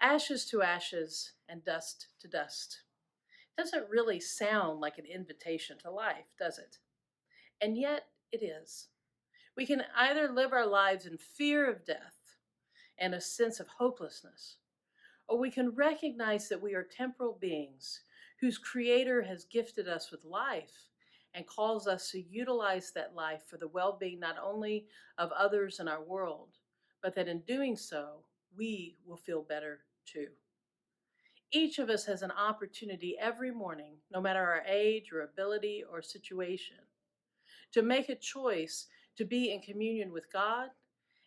Ashes to ashes and dust to dust. Doesn't really sound like an invitation to life, does it? And yet it is. We can either live our lives in fear of death and a sense of hopelessness, or we can recognize that we are temporal beings whose Creator has gifted us with life and calls us to utilize that life for the well being not only of others in our world, but that in doing so, we will feel better too. Each of us has an opportunity every morning, no matter our age or ability or situation, to make a choice to be in communion with God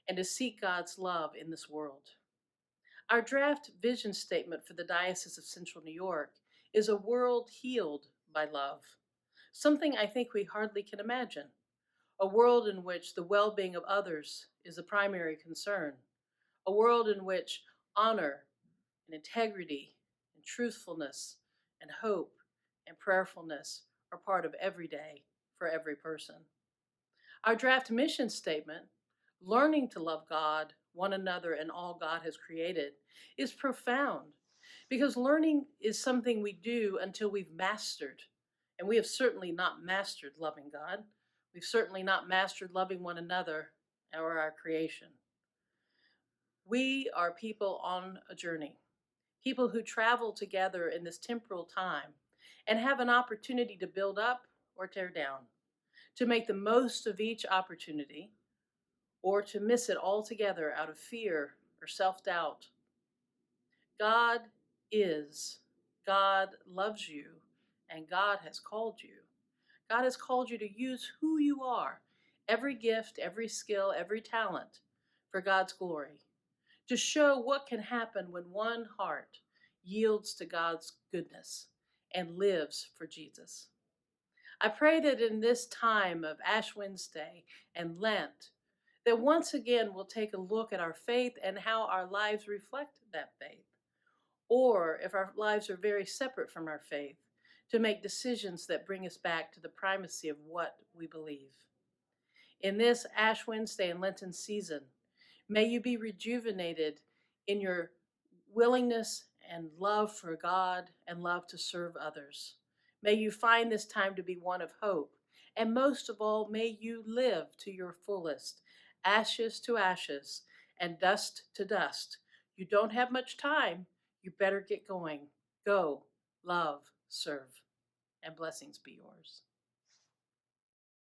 and to seek God's love in this world. Our draft vision statement for the Diocese of Central New York is a world healed by love, something I think we hardly can imagine. A world in which the well being of others is the primary concern, a world in which honor and integrity and truthfulness and hope and prayerfulness are part of every day for every person. Our draft mission statement, learning to love God, one another, and all God has created, is profound because learning is something we do until we've mastered. And we have certainly not mastered loving God. We've certainly not mastered loving one another or our creation. We are people on a journey, people who travel together in this temporal time and have an opportunity to build up or tear down, to make the most of each opportunity or to miss it altogether out of fear or self-doubt. God is, God loves you, and God has called you. God has called you to use who you are, every gift, every skill, every talent, for God's glory, to show what can happen when one heart yields to God's goodness and lives for Jesus. I pray that in this time of Ash Wednesday and Lent, that once again we'll take a look at our faith and how our lives reflect that faith. Or if our lives are very separate from our faith, to make decisions that bring us back to the primacy of what we believe. In this Ash Wednesday and Lenten season, may you be rejuvenated in your willingness and love for God and love to serve others. May you find this time to be one of hope. And most of all, may you live to your fullest, ashes to ashes and dust to dust. You don't have much time. You better get going. Go, love, serve, and blessings be yours.